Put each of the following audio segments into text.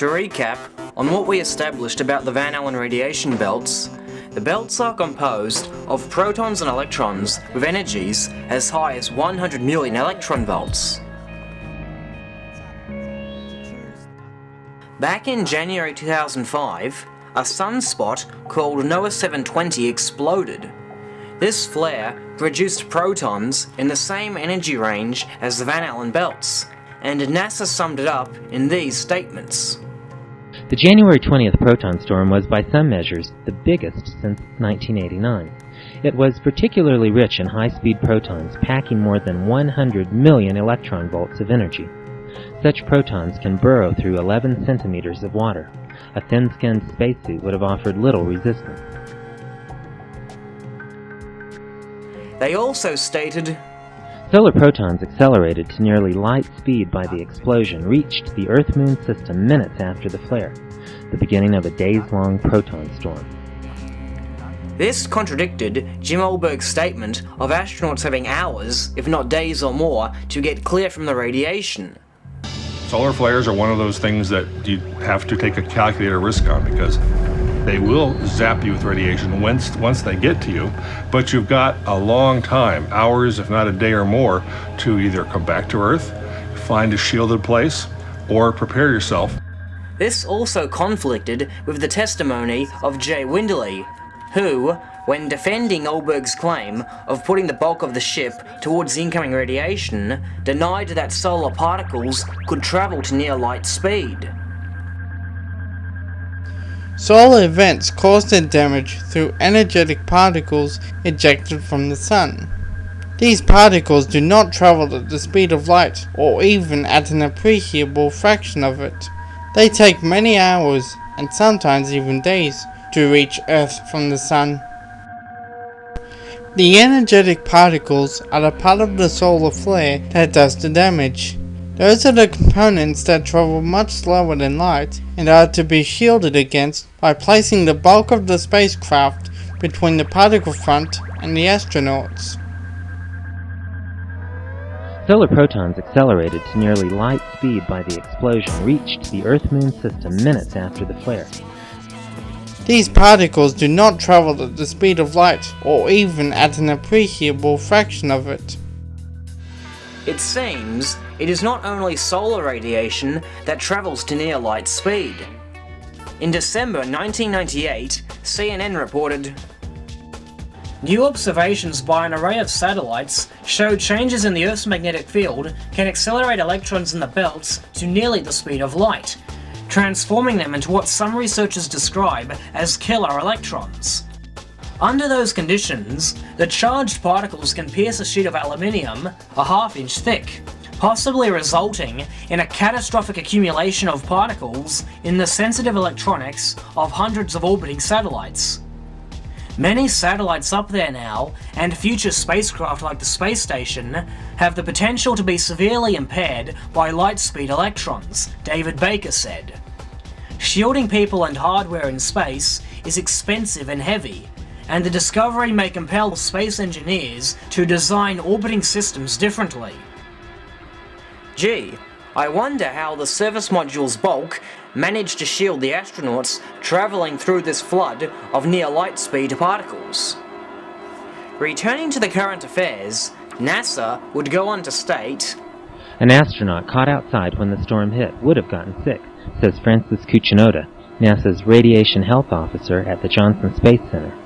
To recap on what we established about the Van Allen radiation belts, the belts are composed of protons and electrons with energies as high as 100 million electron volts. Back in January 2005, a sunspot called NOAA 720 exploded. This flare produced protons in the same energy range as the Van Allen belts, and NASA summed it up in these statements. The January 20th proton storm was by some measures the biggest since 1989. It was particularly rich in high-speed protons packing more than 100 million electron volts of energy. Such protons can burrow through 11 centimeters of water. A thin-skinned spacesuit would have offered little resistance. They also stated, solar protons accelerated to nearly light speed by the explosion reached the Earth-Moon system minutes after the flare, the beginning of a days-long proton storm. This contradicted Jim Olberg's statement of astronauts having hours, if not days or more, to get clear from the radiation. Solar flares are one of those things that you have to take a calculated risk on because they will zap you with radiation once they get to you, but you've got a long time, hours if not a day or more, to either come back to Earth, find a shielded place, or prepare yourself. This also conflicted with the testimony of Jay Winderley, who, when defending Olberg's claim of putting the bulk of the ship towards the incoming radiation, denied that solar particles could travel to near light speed. Solar events cause their damage through energetic particles ejected from the sun. These particles do not travel at the speed of light, or even at an appreciable fraction of it. They take many hours, and sometimes even days, to reach Earth from the sun. The energetic particles are the part of the solar flare that does the damage. Those are the components that travel much slower than light and are to be shielded against by placing the bulk of the spacecraft between the particle front and the astronauts. Solar protons accelerated to nearly light speed by the explosion reached the Earth-Moon system minutes after the flare. These particles do not travel at the speed of light, or even at an appreciable fraction of it. It seems it is not only solar radiation that travels to near light speed. In December 1998, CNN reported, new observations by an array of satellites show changes in the Earth's magnetic field can accelerate electrons in the belts to nearly the speed of light, transforming them into what some researchers describe as killer electrons. Under those conditions, the charged particles can pierce a sheet of aluminium a half-inch thick, possibly resulting in a catastrophic accumulation of particles in the sensitive electronics of hundreds of orbiting satellites. Many satellites up there now, and future spacecraft like the space station, have the potential to be severely impaired by light-speed electrons, David Baker said. Shielding people and hardware in space is expensive and heavy, and the discovery may compel space engineers to design orbiting systems differently. Gee, I wonder how the service module's bulk managed to shield the astronauts travelling through this flood of near light speed particles. Returning to the current affairs, NASA would go on to state, an astronaut caught outside when the storm hit would have gotten sick, says Francis Cucinoda, NASA's radiation health officer at the Johnson Space Center.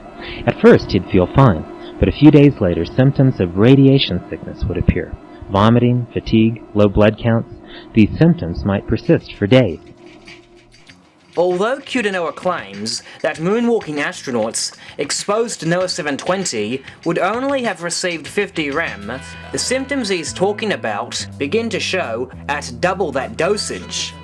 At first he'd feel fine, but a few days later symptoms of radiation sickness would appear. Vomiting, fatigue, low blood counts. These symptoms might persist for days. Although Cucinoda claims that moonwalking astronauts exposed to NOAA 720 would only have received 50 rem, the symptoms he's talking about begin to show at double that dosage.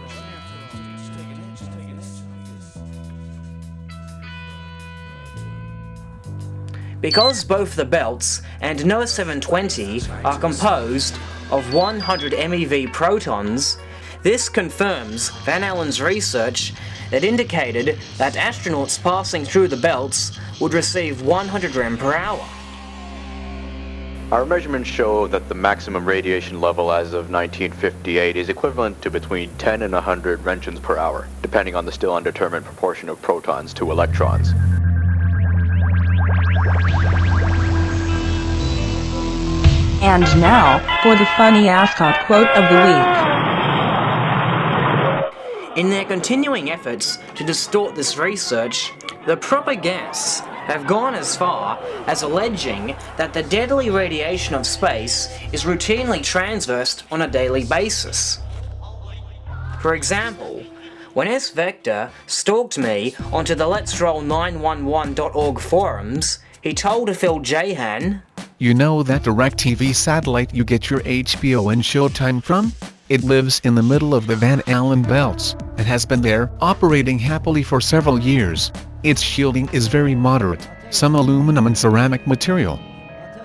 Because both the belts and NOAA 720 are composed of 100 MeV protons, this confirms Van Allen's research that indicated that astronauts passing through the belts would receive 100 rem per hour. Our measurements show that the maximum radiation level as of 1958 is equivalent to between 10 and 100 roentgens per hour, depending on the still undetermined proportion of protons to electrons. And now, for the funny ascot quote of the week. In their continuing efforts to distort this research, the propagandists have gone as far as alleging that the deadly radiation of space is routinely transversed on a daily basis. For example, when Svector stalked me onto the Let'sRoll911.org forums, he told Phil Jahan, "You know that DirecTV satellite you get your HBO and Showtime from? It lives in the middle of the Van Allen belts, and has been there, operating happily for several years. Its shielding is very moderate, some aluminum and ceramic material.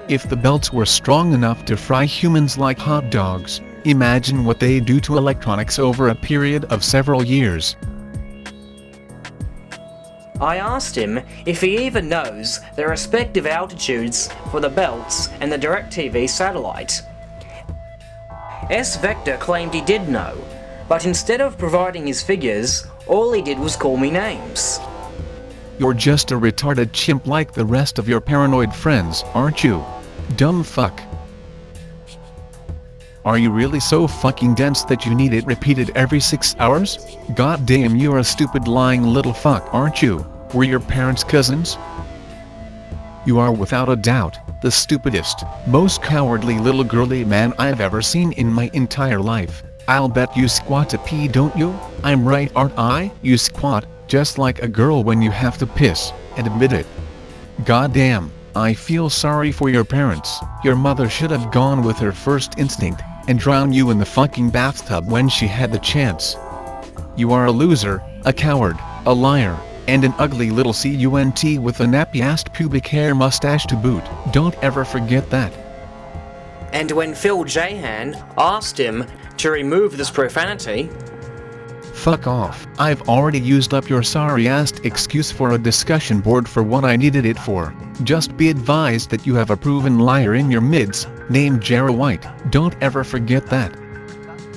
If the belts were strong enough to fry humans like hot dogs, imagine what they do to electronics over a period of several years." I asked him if he even knows the respective altitudes for the belts and the DirecTV satellite. Svector claimed he did know, but instead of providing his figures, all he did was call me names. "You're just a retarded chimp like the rest of your paranoid friends, aren't you? Dumb fuck. Are you really so fucking dense that you need it repeated every 6 hours? God damn, you're a stupid lying little fuck, aren't you? Were your parents cousins? You are without a doubt the stupidest, most cowardly little girly man I've ever seen in my entire life. I'll bet you squat to pee, don't you? I'm right, aren't I? You squat, just like a girl when you have to piss, and admit it. God damn, I feel sorry for your parents. Your mother should have gone with her first instinct, and drowned you in the fucking bathtub when she had the chance. You are a loser, a coward, a liar, and an ugly little cunt with a nappy-assed pubic hair mustache to boot. Don't ever forget that." And when Phil Jahan asked him to remove this profanity, "Fuck off. I've already used up your sorry-ass excuse for a discussion board for what I needed it for. Just be advised that you have a proven liar in your midst, named Jarrah White. Don't ever forget that.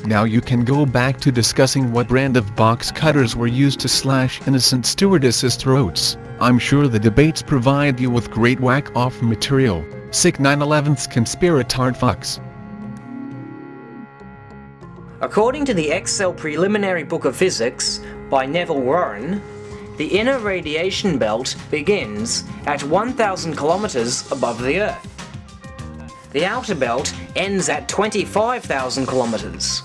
Now you can go back to discussing what brand of box cutters were used to slash innocent stewardesses' throats. I'm sure the debates provide you with great whack-off material. Sick 9/11th conspiratard fucks." according to the Excel Preliminary Book of Physics by Neville Warren, the inner radiation belt begins at 1,000 kilometers above the Earth. The outer belt ends at 25,000 kilometers.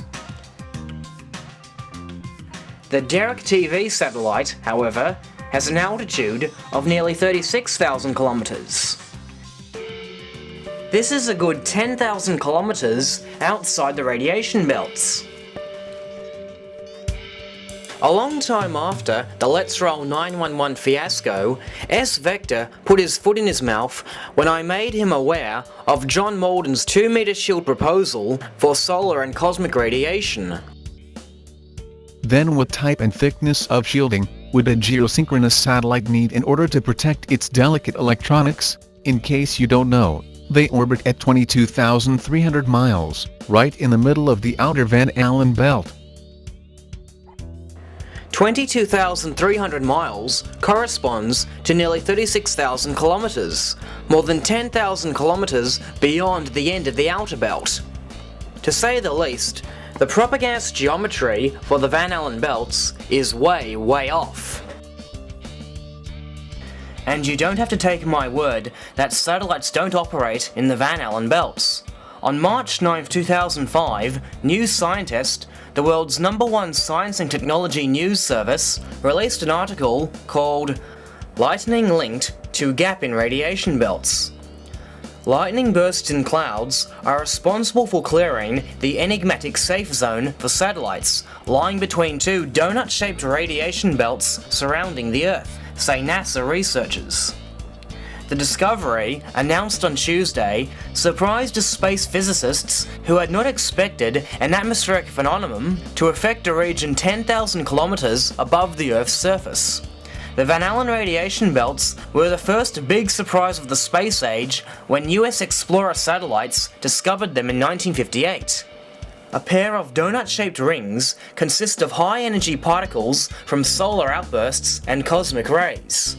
The DirecTV satellite, however, has an altitude of nearly 36,000 kilometers. This is a good 10,000 kilometers outside the radiation belts. A long time after the Let's Roll 911 fiasco, Svector put his foot in his mouth when I made him aware of John Malden's 2-meter shield proposal for solar and cosmic radiation. Then what type and thickness of shielding would a geosynchronous satellite need in order to protect its delicate electronics? In case you don't know, they orbit at 22,300 miles, right in the middle of the outer Van Allen belt. 22,300 miles corresponds to nearly 36,000 kilometers, more than 10,000 kilometers beyond the end of the outer belt. To say the least, the propagandist geometry for the Van Allen belts is way off. And you don't have to take my word that satellites don't operate in the Van Allen belts. On March 9, 2005, New Scientist, the world's #1 science and technology news service, released an article called "Lightning Linked to Gap in Radiation Belts." Lightning bursts in clouds are responsible for clearing the enigmatic safe zone for satellites lying between two donut-shaped radiation belts surrounding the Earth, say NASA researchers. The discovery, announced on Tuesday, surprised space physicists who had not expected an atmospheric phenomenon to affect a region 10,000 kilometers above the Earth's surface. The Van Allen radiation belts were the first big surprise of the space age when US Explorer satellites discovered them in 1958. A pair of donut-shaped rings consist of high-energy particles from solar outbursts and cosmic rays.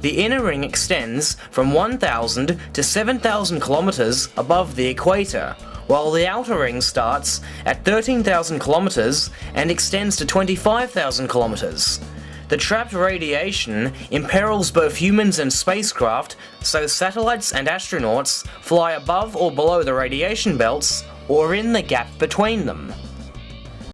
The inner ring extends from 1,000 to 7,000 kilometers above the equator, while the outer ring starts at 13,000 kilometers and extends to 25,000 kilometers. The trapped radiation imperils both humans and spacecraft, so satellites and astronauts fly above or below the radiation belts, or in the gap between them.